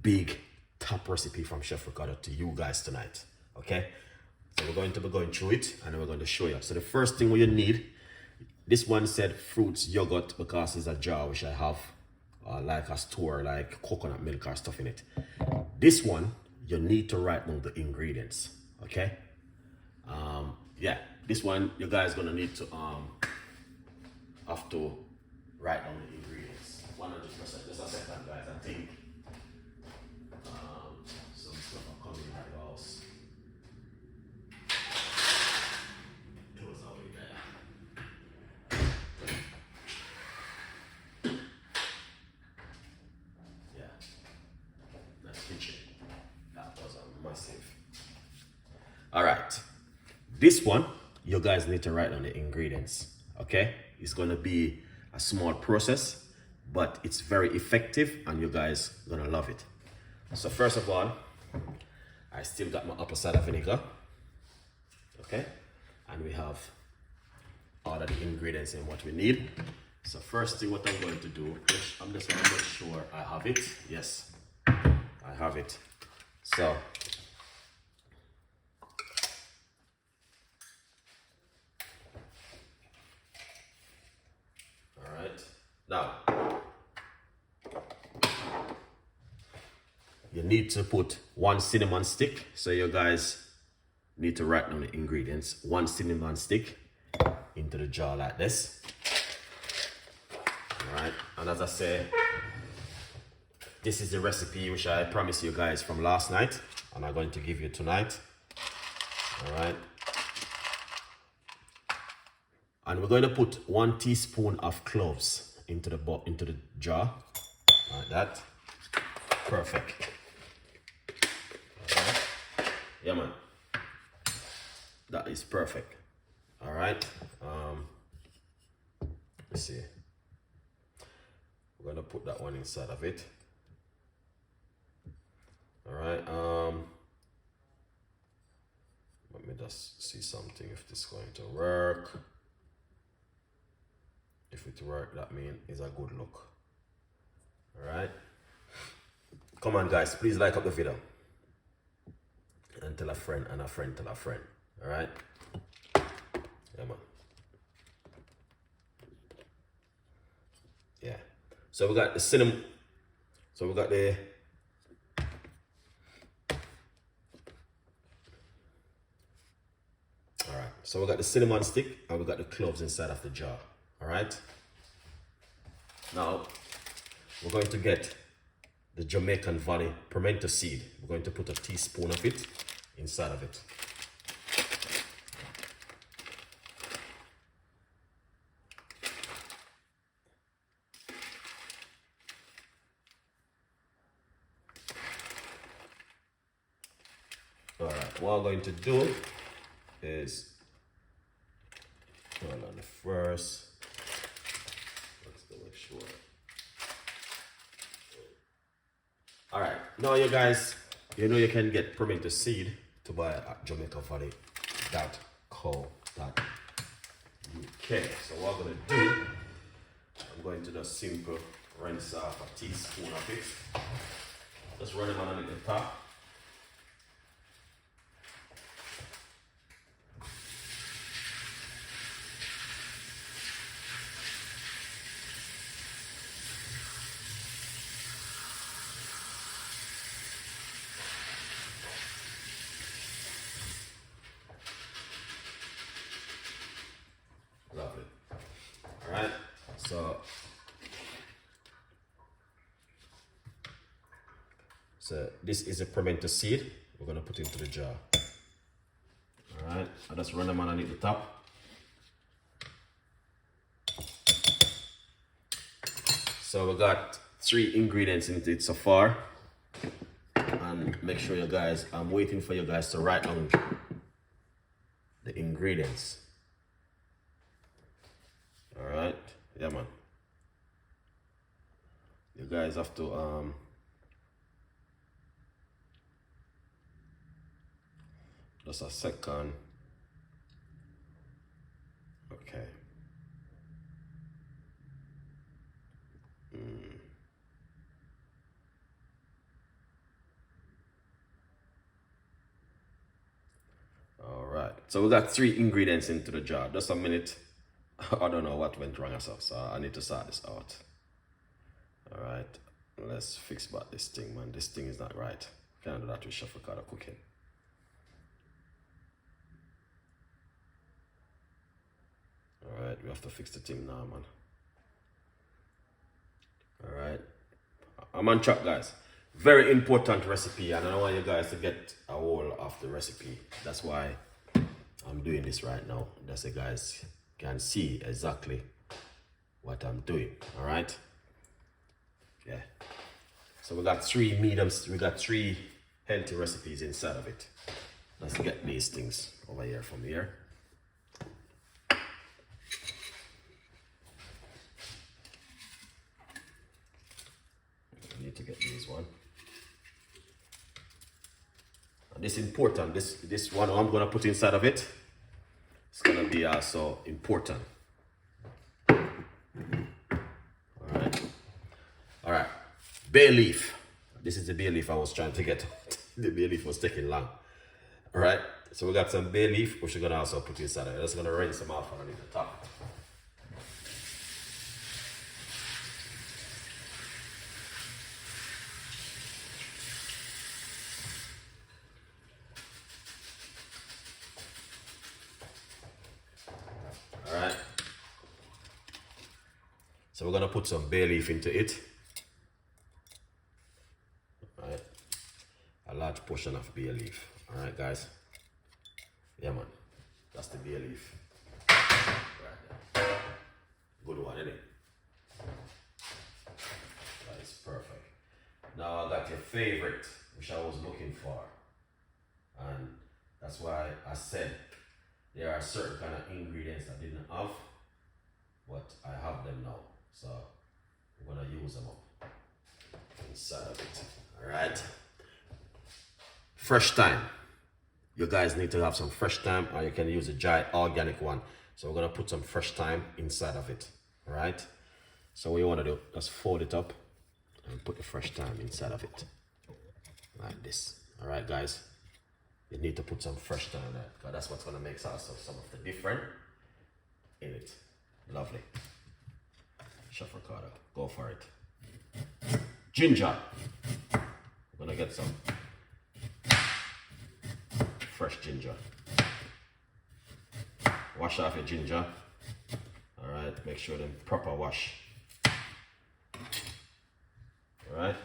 big top recipe from Chef Ricardo to you guys tonight. Okay, so we're going to be going through it and then we're going to show you. So the first thing you need, this one said fruits yogurt because it's a jar which I have like a store, like coconut milk or stuff in it. This one you need to write down the ingredients. Okay, yeah, this one you guys gonna need to have to write down the ingredients. 100%. Just a second, guys. I think some stuff are coming in the house. It was already there. Yeah, that's kitchen. That was a massive. All right, this one you guys need to write down the ingredients. Okay, it's gonna be a small process, but it's very effective and you guys gonna love it. So first of all, I still got my apple cider vinegar. Okay, and we have all of the ingredients and what we need. So first thing what I'm going to do, I'm just gonna make sure I have it. Yes, I have it. So now, you need to put 1 cinnamon stick. So you guys need to write down the ingredients. 1 cinnamon stick into the jar like this. All right, and as I say, this is the recipe which I promised you guys from last night, and I'm going to give you tonight. All right. And we're going to put 1 teaspoon of cloves into the jar, like that. Perfect. All right. Yeah, man. That is perfect. All right. Let's see. We're gonna put that one inside of it. All right. Let me just see something if this is going to work. If it works, that means it's a good look. All right. Come on, guys. Please like up the video. And tell a friend, and a friend tell a friend. All right. Yeah, man. Yeah. So we got the cinnamon. So we got the. All right. So we got the cinnamon stick and we got the cloves inside of the jar. All right. Now we're going to get the Jamaican Valley pimento seed. We're going to put a teaspoon of it inside of it. All right. What I'm going to do is turn on the first. Make sure. All right, now you guys, you know you can get pimento seed to buy at JamaicaValley.co.uk. So what I'm gonna do, I'm going to just simple rinse off a teaspoon of it. Just run them on the top. Lovely. All right, so this is a pimento seed we're gonna put into the jar. All right, I just run them underneath the top. So we got 3 ingredients into it so far, and make sure you guys, I'm waiting for you guys to write down the ingredients. All right, yeah, man. You guys have to just a second. Okay. So we got 3 ingredients into the jar. Just a minute. I don't know what went wrong so I need to sort this out. All right, let's fix about this thing, man. This thing is not right. Can't do that with Chef Ricardo Cooking. All right, we have to fix the thing now, man. All right, I'm on track, guys. Very important recipe, and I don't want you guys to get a hold of the recipe. That's why I'm doing this right now. That's so you guys can see exactly what I'm doing. All right. Yeah. So we got 3 mediums. We got 3 healthy recipes inside of it. Let's get these things over here from here. I need to get these one. And this is important. This one I'm gonna put inside of it. It's gonna be also important. All right, bay leaf. This is the bay leaf I was trying to get. The bay leaf was taking long. All right, so we got some bay leaf, which we're gonna also put inside of it. Just gonna rinse them off underneath the top. All right, so we're gonna put some bay leaf into it. A large portion of bay leaf. All right, guys. Yeah, man. That's the bay leaf. Right there. Good one, isn't it? That is perfect. Now I got your favorite, which I was looking for, and that's why I said there are certain kind of ingredients I didn't have, but I have them now. So I'm gonna use them up inside of it. All right. Fresh thyme. You guys need to have some fresh thyme, or you can use a dry organic one. So we're gonna put some fresh thyme inside of it. All right. So what you wanna do, just fold it up and put the fresh thyme inside of it, like this. All right, guys. You need to put some fresh thyme there, because that's what's gonna make also some of the different in it. Lovely. Chef Ricardo, go for it. Ginger. We're gonna get some fresh ginger. Wash off your ginger. All right, make sure them proper wash. All right.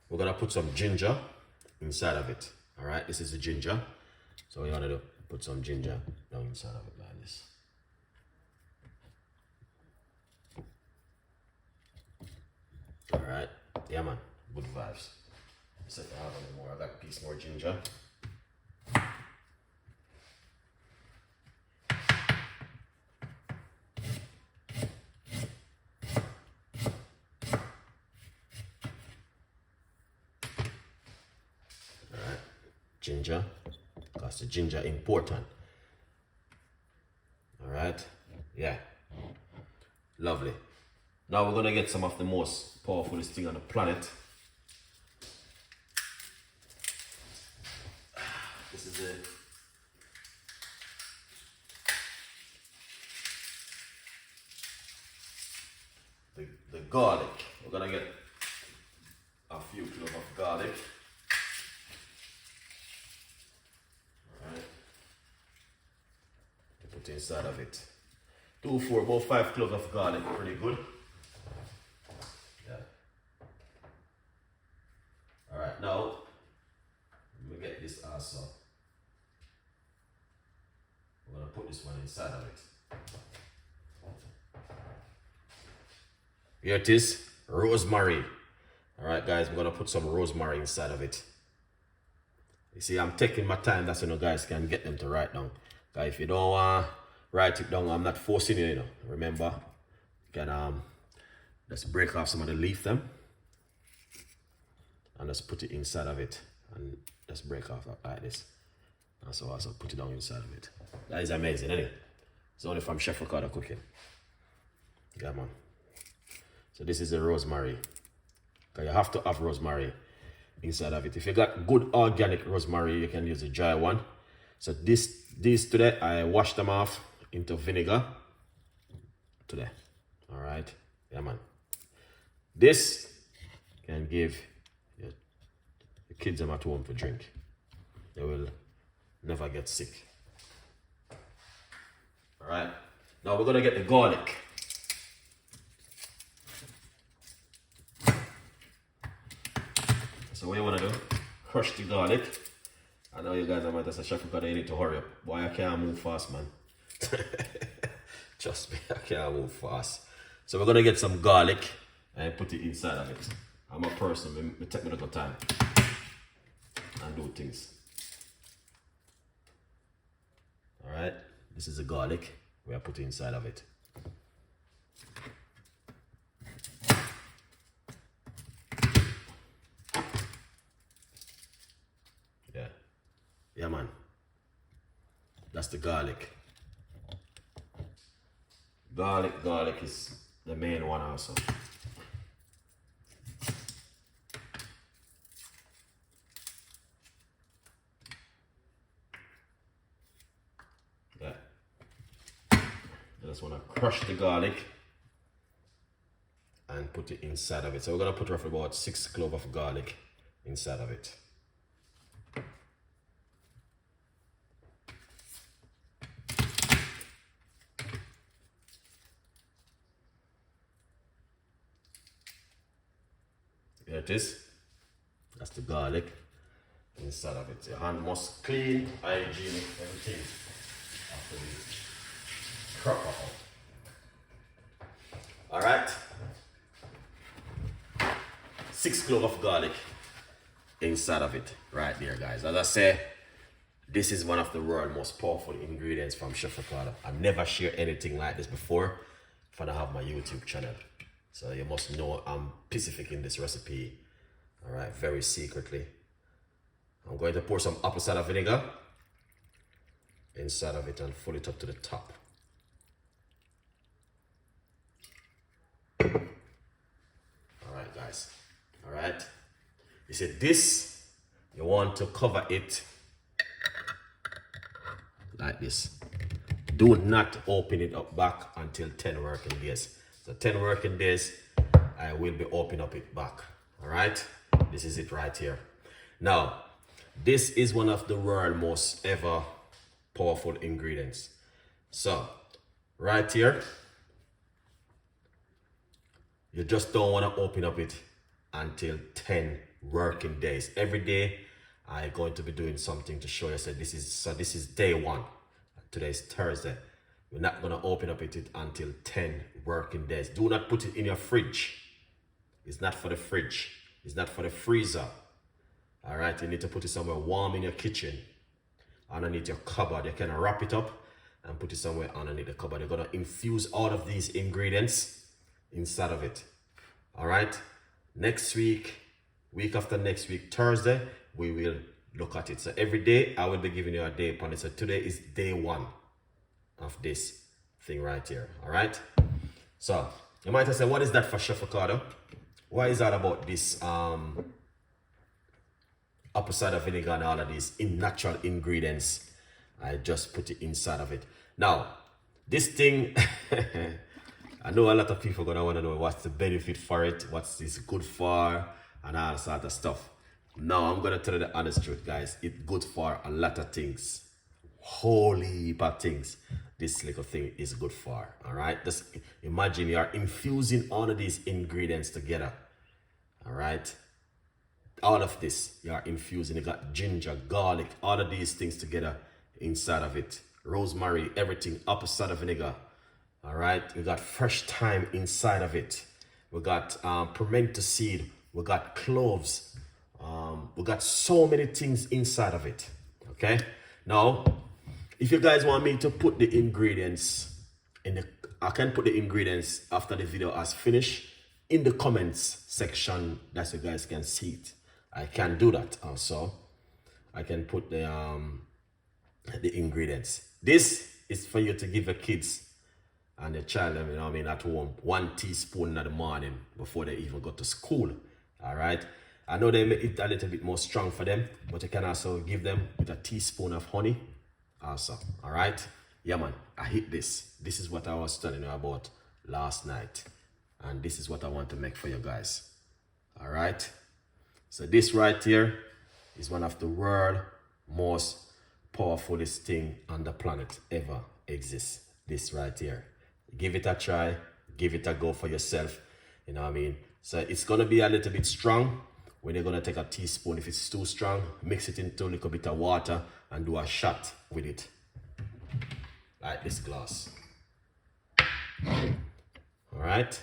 We're gonna put some ginger inside of it. All right, this is the ginger. So what you wanna do, put some ginger down inside of it like this. All right, yeah, man, good vibes. See if I have any more. I got a piece more ginger. Alright, ginger, because the ginger important. Alright, yeah, lovely. Now we're gonna get some of the most powerful thing on the planet. This is it. The garlic. We're gonna get a few cloves of garlic. Alright. To put inside of it. 2, 4, about 5 cloves of garlic, pretty good. Yeah. Alright, now we get this also. We're gonna put this one inside of it. Here it is, rosemary. All right, guys, we're gonna put some rosemary inside of it. You see, I'm taking my time. That's when you guys can get them to write down. Guys, if you don't want to write it down, I'm not forcing you, you know. Remember, you can just break off some of the leaf them and just put it inside of it and just break off like this. And so also put it down inside of it. That is amazing, isn't it? It's only from Chef Ricardo Cooking. Yeah, man. So this is the rosemary. You have to have rosemary inside of it. If you got good organic rosemary, you can use a dry one. So these today, I washed them off into vinegar today. All right, yeah, man. This can give your kids them at home to drink. They will never get sick. All right, now we're gonna get the garlic. So what you wanna do? Crush the garlic. I know you guys are might say, Chef Ricardo, you need to hurry up. Boy, I can't move fast, man. Trust me, I can't move fast. So we're gonna get some garlic and put it inside of it. I'm a person, it take me a little time and do things. All right, this is the garlic we are putting inside of it. Yeah, man. That's the garlic. Garlic is the main one also. Yeah. I just want to crush the garlic and put it inside of it. So we're going to put roughly about 6 cloves of garlic inside of it. There it is. That's the garlic inside of it. Your hand must clean, hygienic, everything after the crop out. Alright. 6 cloves of garlic inside of it. Right there, guys. As I say, this is one of the world's most powerful ingredients from Chef Ricardo. I've never shared anything like this before when I have my YouTube channel. So you must know I'm specific in this recipe. All right, very secretly. I'm going to pour some apple cider vinegar inside of it and fill it up to the top. All right, guys. All right. You see this, you want to cover it like this. Do not open it up back until 10 working days. So 10 working days, I will be opening up it back. All right, this is it right here. Now, this is one of the world's most ever powerful ingredients. So, right here, you just don't want to open up it until 10 working days. Every day, I'm going to be doing something to show you. So this is day 1. Today is Thursday. We're not going to open up it until 10 working days. Do not put it in your fridge. It's not for the fridge. It's not for the freezer. All right, you need to put it somewhere warm in your kitchen. Underneath your cupboard, you can wrap it up and put it somewhere underneath the cupboard. You're going to infuse all of these ingredients inside of it. All right, next week, week after next week, Thursday, we will look at it. So every day, I will be giving you a day upon it. So today is day 1 of this thing right here. All right, so you might have said, what is that for Chef Ricardo? Why is that about this apple cider vinegar and all of these natural ingredients? I just put it inside of it. Now this thing I know a lot of people gonna want to know what's the benefit for it, what's this good for, and all sort of stuff. Now I'm gonna tell you the honest truth, guys. It's good for a lot of things, whole heap of things. This little thing is good for. All right, just imagine you are infusing all of these ingredients together. All right, all of this you are infusing. You got ginger, garlic, all of these things together inside of it. Rosemary, everything, apple cider vinegar. All right, we got fresh thyme inside of it. We got pimento seed. We got cloves. We got so many things inside of it. Okay, now if you guys want me to put the ingredients in the, I can put the ingredients after the video has finished in the comments section that you guys can see it. I can do that also. I can put the ingredients. This is for you to give your kids and your child, you know what I mean, at home, 1 teaspoon in the morning before they even go to school. All right, I know they make it a little bit more strong for them, but you can also give them with a teaspoon of honey Awesome. All right. Yeah, man. I hit this. This is what I was telling you about last night. And this is what I want to make for you guys. All right. So this right here is one of the world most powerfulest thing on the planet ever exists. This right here. Give it a try. Give it a go for yourself. You know what I mean? So it's going to be a little bit strong. When you're going to take a teaspoon, if it's too strong, mix it into a little bit of water and do a shot with it. Like this glass. All right.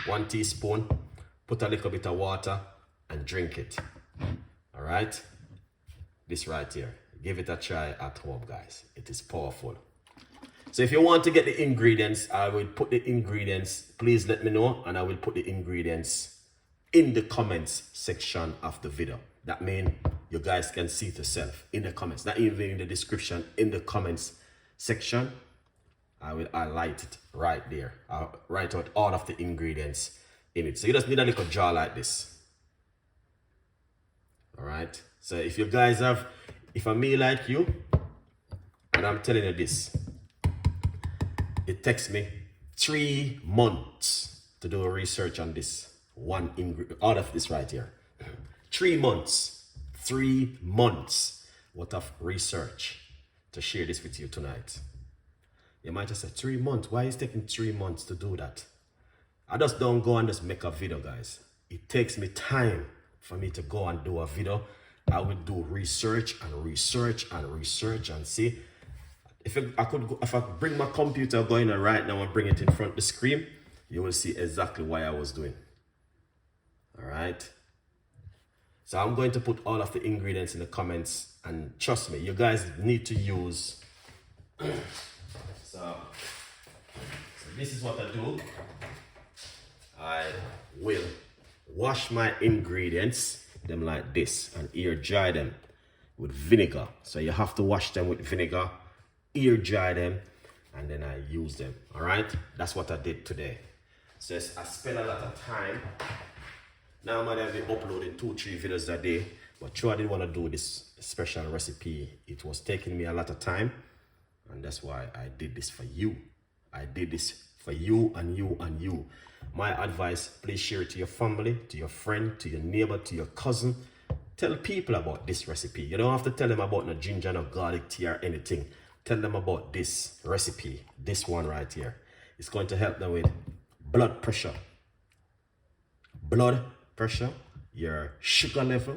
1 teaspoon. Put a little bit of water and drink it. All right. This right here. Give it a try at home, guys. It is powerful. So if you want to get the ingredients, I will put the ingredients. Please let me know, and I will put the ingredients in the comments section of the video. That means you guys can see it yourself in the comments, not even in the description, in the comments section. I will highlight it right there. I'll write out all of the ingredients in it. So you just need a little jar like this. All right. So if you guys have, if I'm me like you, and I'm telling you this, it takes me 3 months to do a research on this one ingredient, out of this right here. 3 months, 3 months worth of research to share this with you tonight. You might just say 3 months. Why is it taking 3 months to do that? I just don't go and just make a video, guys. It takes me time for me to go and do a video. I will do research and research and research and see. If I bring my computer going on right now and bring it in front of the screen, you will see exactly what I was doing. All right. So I'm going to put all of the ingredients in the comments, and trust me, you guys need to use. So this is what I do. I will wash my ingredients, them like this, and air dry them with vinegar. So you have to wash them with vinegar, air dry them, and then I use them. All right, that's what I did today. So I spent a lot of time. Now I might have been uploading 2-3 videos a day, but true, I didn't want to do this special recipe. It was taking me a lot of time, and that's why I did this for you. I did this for you and you and you. My advice, please share it to your family, to your friend, to your neighbor, to your cousin. Tell people about this recipe. You don't have to tell them about no ginger, no garlic tea or anything. Tell them about this recipe, this one right here. It's going to help them with blood pressure, your sugar level,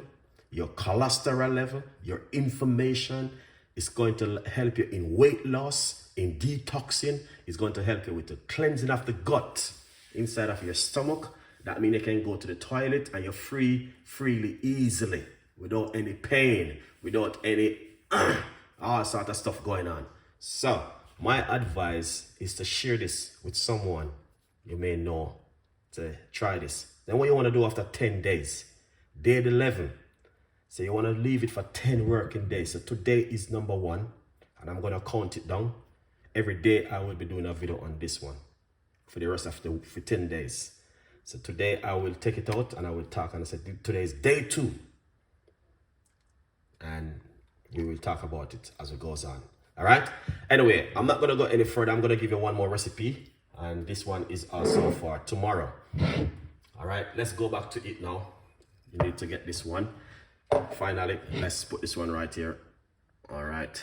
your cholesterol level, your inflammation. It's going to help you in weight loss, in detoxing. It's going to help you with the cleansing of the gut inside of your stomach. That means you can go to the toilet and you're freely, easily, without any pain, without any all sort of stuff going on. So my advice is to share this with someone you may know, to try this. Then what you want to do after 10 days, day 11, so you want to leave it for 10 working days. So today is number 1, and I'm going to count it down. Every day I will be doing a video on this one for the rest of for 10 days. So today I will take it out and I will talk, and I said today is day 2, and we will talk about it as it goes on. All right. Anyway, I'm not going to go any further. I'm going to give you one more recipe, and this one is also for tomorrow. All right, let's go back to it now. You need to get this one. Finally, let's put this one right here. All right.